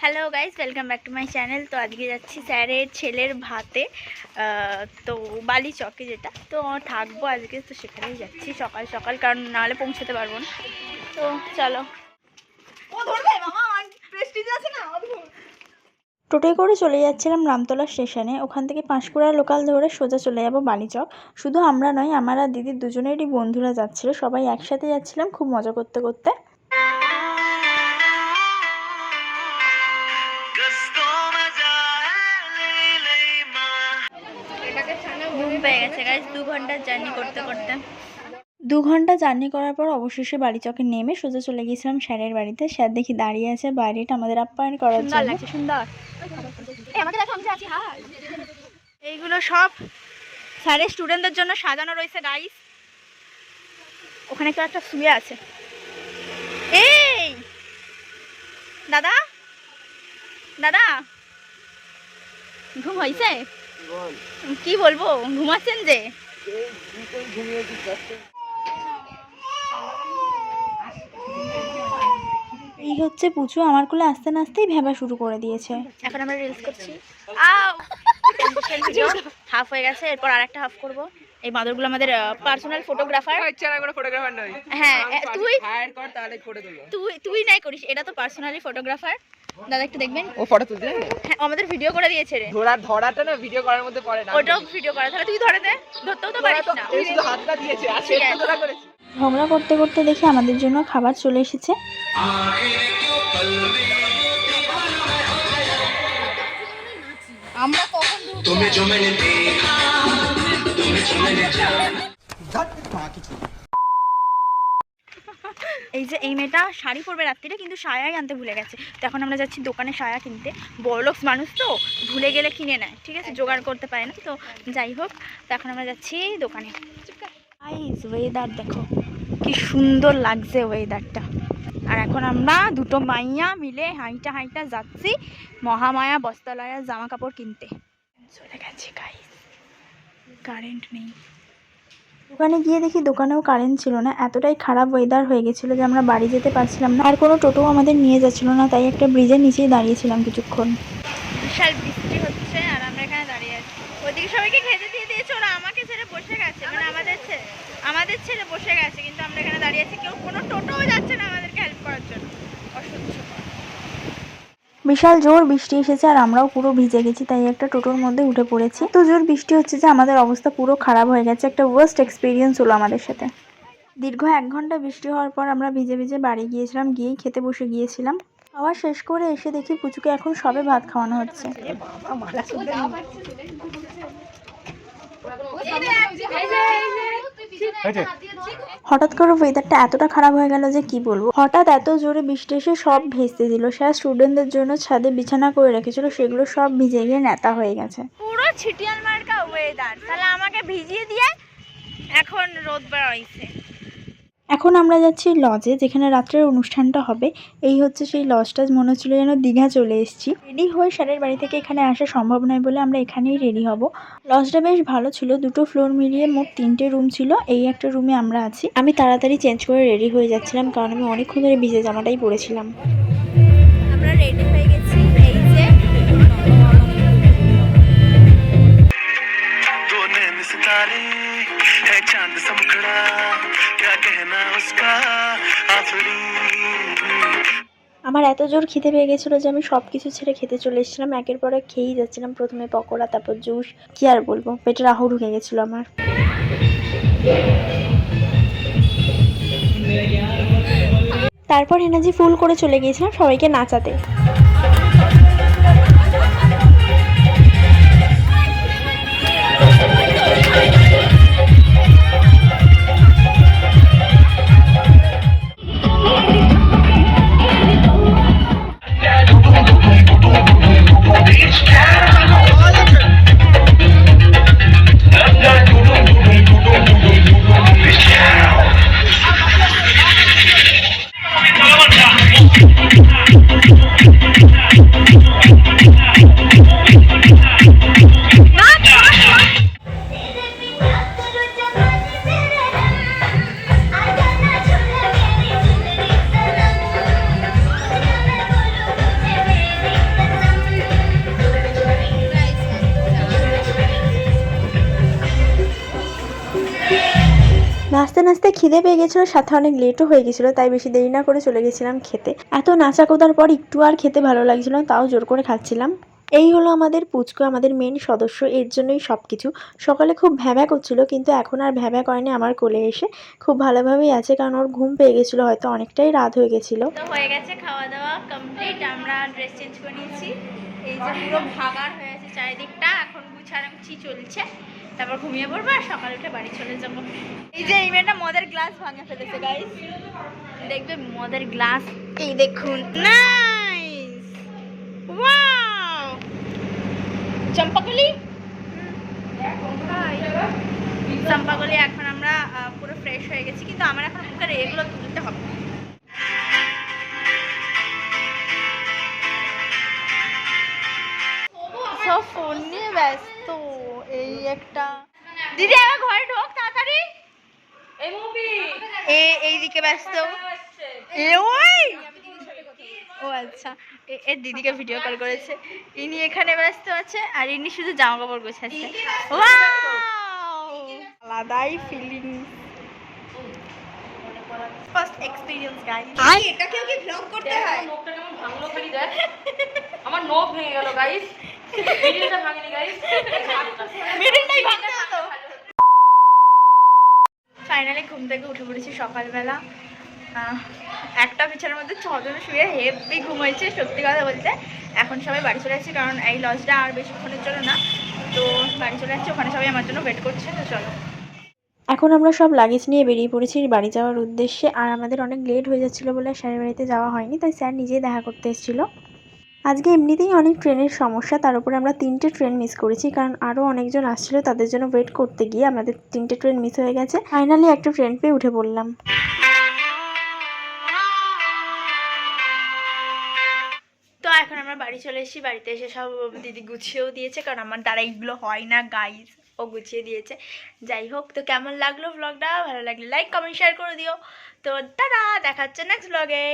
Hello guys, welcome back to my channel. তো আজকে যাচ্ছি স্যারের ছেলের ভাতে, তো বালি চকে যেটা, তো থাকবো আজকে। তো সেখানেই যাচ্ছি সকাল সকাল, কারণ নাহলে পৌঁছতে পারবো না। তো চলো। টোটোয় করে চলে যাচ্ছিলাম রামতলা স্টেশনে। ওখান থেকে পাঁশকুড়া লোকাল ধরে সোজা চলে যাবো বালিচক। শুধু আমরা নয়, আমার আর দিদির দুজনেরই বন্ধুরা যাচ্ছিল, সবাই একসাথে যাচ্ছিলাম খুব মজা করতে করতে। ঘুম পেয়ে গেছে গাইজ 2 ঘন্টার জার্নি করতে করতে। 2 ঘন্টা জার্নি করার পর অবশেষে বালিচকে নেমে সোজা চলে গিয়েছিলাম স্যারের বাড়িতে। স্যার দেখি দাঁড়িয়ে আছে বাইরেটা আমাদের আপ্যায়ন করার জন্য। সুন্দর। এইগুলো সব স্যারের স্টুডেন্টদের জন্য সাজানো রয়েছে গাইজ। ওখানে কেউ একটা শুয়ে আছে। এই দাদা, দাদা ঘুম হয়েছে? কি বলবো, ঘুমাচ্ছেন যে? এই হচ্ছে পুচু, আমার কোলে আসতে না আসতেই ভেবা শুরু করে দিয়েছে। এখন আমরা রিলস করছি। হাফ হয়ে গেছে, এরপর আরেকটা হাফ করব। এই বাঁদরগুলো আমাদের পার্সোনাল ফটোগ্রাফার। হ্যাঁ, তুই নাই করিস, এটা তো পার্সোনালি ফটোগ্রাফার। দাদা একটু দেখবেন, ও ফটো তুলতে জানে? হ্যাঁ, আমাদের ভিডিও করে দিয়েছে রে। ধরাটা না ভিডিও করার মধ্যে পড়ে না। ওটাও ভিডিও করা, তাহলে তুই ধরে দে। ধরতেও তো পারিস না, তুই শুধু হাতটা দিয়েছে আর সে ধরা করেছে। ঝগড়া করতে করতে দেখি আমাদের জন্য খাবার চলে এসেছে। আমরা কখন তুমি এই যে এই মেয়েটা শাড়ি পরবে রাত্রিরে, কিন্তু সায়াই আনতে ভুলে গেছে। তো এখন আমরা যাচ্ছি দোকানে সায়া কিনতে। বড়লোক মানুষ তো, ভুলে গেলে কিনে নেয়, ঠিক আছে, জোগাড় করতে পারে না। তো যাই হোক, তো এখন আমরা যাচ্ছি দোকানে। ওয়েদার দেখো কি সুন্দর লাগছে ওয়েদারটা। আর এখন আমরা দুটো মাইয়া মিলে হাইটা হাইটা যাচ্ছি মহামায়া বস্ত্রালয়ে জামা কাপড় কিনতে। চলে গেছি গাইস, কারেন্ট নেই। দোকানে গিয়ে দেখি দোকানেও কারেন্ট ছিল না। এতটাই খারাপ ওয়েদার হয়ে গেছিলো যে আমরা বাড়ি যেতে পারছিলাম না। আর কোনো টোটোও আমাদের নিয়ে যাচ্ছিল না, তাই একটা ব্রিজের নিচেই দাঁড়িয়েছিলাম কিছুক্ষণ। বিশাল বৃষ্টি হচ্ছে আর আমরা এখানে দাঁড়িয়ে আছি। ওইদিকে সবাইকে খেতে দিয়ে দিয়েছে, ওরা আমাকে ছেড়ে বসে গেছে, মানে আমাদের ছেড়ে বসে গেছে, কিন্তু আমরা এখানে দাঁড়িয়ে আছি। কেউ কোনো টোটোও যাচ্ছে না আমাদেরকে হেল্প করার জন্য। বিশাল জোর বৃষ্টি এসেছে আর আমরাও পুরো ভিজে গেছি, তাই একটা টোটোর মধ্যে উঠে পড়েছি। তো জোর বৃষ্টি হচ্ছে যে আমাদের অবস্থা পুরো খারাপ হয়ে গেছে। একটা ওয়ার্স্ট এক্সপিরিয়েন্স হলো আমাদের সাথে। দীর্ঘ 1 ঘন্টা বৃষ্টি হওয়ার পর আমরা ভিজে ভিজে বাড়ি গিয়েছিলাম, গিয়েই খেতে বসে গিয়েছিলাম। খাওয়া শেষ করে এসে দেখি পুচুকে এখন সবে ভাত খাওয়ানো হচ্ছে। হঠাৎ করে ওয়েদারটা এতটা খারাপ হয়ে গেল যে কি বলবো। হঠাৎ এত জোরে বৃষ্টি এসে সব ভেস্তে দিল। স্যার স্টুডেন্টদের জন্য ছাদে বিছানা করে রেখেছিল, সেগুলো সব ভিজে গিয়ে নেতা হয়ে গেছে। পুরো ছিটিয়াল মার্কা ওয়েদার, তাহলে আমাকে ভিজিয়ে দিয়ে এখন রোদ বেরোইছে। এখন আমরা যাচ্ছি লজে, যেখানে রাত্রের অনুষ্ঠানটা হবে। এই হচ্ছে সেই লজটা, মনে হচ্ছিল যেন দীঘা চলে এসেছি। রেডি হয়ে স্যারের বাড়ি থেকে এখানে আসা সম্ভব নয় বলে আমরা এখানেই রেডি হব। লজটা বেশ ভালো ছিল, 2টো ফ্লোর মিলিয়ে মোট 3টে রুম ছিল। এই একটা রুমে আমরা আছি। আমি তাড়াতাড়ি চেঞ্জ করে রেডি হয়ে যাচ্ছিলাম, কারণ আমি অনেকক্ষণ ধরে ভিজে জামাটাই পরেছিলাম। আমরা রেডি হয়ে গেছি, এই যে আমার এত জোর খিদে পেয়ে গেছিলো যে আমি সব কিছু ছেড়ে খেতে চলে এসেছিলাম। একের পর এক খেয়েই যাচ্ছিলাম। প্রথমে পকোড়া, তারপর জুস, কি আর বলবো, পেটে রাহু ঢুকে গেছিলো আমার। তারপর এনার্জি ফুল করে চলে গিয়েছিলাম সবাইকে নাচাতে। নাচতে নাচতে খিদে পেয়ে গেছিলো, সাথে অনেক লেটও হয়ে গেছিলো, তাই বেশি দেরি না করে চলে গেছিলাম খেতে। এত নাচা কোদার পর একটু আর খেতে ভালো লাগছিল না, তাও জোর করে খাচ্ছিলাম। এই হলো আমাদের পুচকু, আমাদের মেন সদস্য, এর জন্যই সব কিছু। সকালে খুব ভ্যাভ্যা করছিল, কিন্তু এখন আর ভ্যাভ্যা করেনি আমার কোলে এসে, খুব ভালোভাবেই আছে, কারণ ওর ঘুম পেয়ে গেছিলো, হয়তো অনেকটাই রাত হয়ে গেছিলো। তো হয়ে গেছে খাওয়া দাওয়া কমপ্লিট, আমরা ড্রেস চেঞ্জ করে নিয়েছি। এই যে পুরো ভাগার হয়ে আছে চারিদিকটা, এখন গুছাগুছি চলছে, তারপর ঘুমিয়ে পড়বো আর সকালে উঠে বাড়ি চলে যাবো। এই যে এই মেয়েটা মদের গ্লাস ভাঙে ফেলেছে গাইস, দেখবে মদের গ্লাস, এই দেখুন, নাইস, ওয়াও, চম্পাকলি চম্পাকলি। এখন আমরা পুরো ফ্রেশ হয়ে গেছি, কিন্তু আমার এখন মুখের এগুলো তুলতে হবে। সব ফোন নিয়ে ব্যস্ত, এই একটা দিদি আমার ঘরে ঢোক তাড়াতাড়ি, এইদিকে ব্যস্ত, ওই ও আচ্ছা, এর দিদিকে ভিডিও কল করেছে, ইনি এখানে ব্যস্ত আছে আর ইনি শুধু জামা কাপড় গোছাচ্ছে। আলাদাই ফিলিং, ফার্স্ট এক্সপেরিয়েন্স গাইস। এটাকেও কি ব্লগ করতে হয়? নোকটা কেমন ভাঙলো খালি দেখ, আমার নোক ভেঙে গেল গাইস, ভিডিওটা ভাঙেনি গাইস, মিডিলটাই ভাঙতে হতো। ফাইনালি ঘুম থেকে উঠে পড়েছি সকালবেলা, একটা বিছানার মধ্যে 6 জন শুয়ে হেভি ঘুম হয়েছে সত্যি কথা বলতে। এখন সবাই বাড়ি চলে যাচ্ছে, কারণ এই লজটা আর বেশিক্ষণের জন্য না, তো বাড়ি চলে যাচ্ছে, ওখানে সবাই আমার জন্য ওয়েট করছে, তো চলো। এখন আমরা সব লাগেজ নিয়ে বেরিয়ে পড়েছি বাড়ি যাওয়ার উদ্দেশ্যে। আর আমাদের অনেক লেট হয়ে যাচ্ছিলো বলে স্যারের বাড়িতে যাওয়া হয়নি, তাই স্যার নিজেই দেখা করতে এসেছিলো। আজকে এমনিতেই অনেক ট্রেনের সমস্যা, তার উপরে আমরা 3টে ট্রেন মিস করেছি, কারণ আরও অনেকজন আসছিলো, তাদের জন্য ওয়েট করতে গিয়ে আমাদের 3টে ট্রেন মিস হয়ে গেছে। ফাইনালি একটা ট্রেন পেয়ে উঠে পড়লাম। তো এখন আমরা বাড়ি চলে এসেছি, বাড়িতে এসে সব দিদি গুছিয়েও দিয়েছে, কারণ আমার দ্বারা এইগুলো হয় না গাইস, ও গুছিয়ে দিয়েছে। যাই হোক, তো কেমন লাগলো ভ্লগটা? ভালো লাগলে লাইক কমেন্ট শেয়ার করে দিও। তো টাটা, দেখা হচ্ছে নেক্সট ভ্লগে।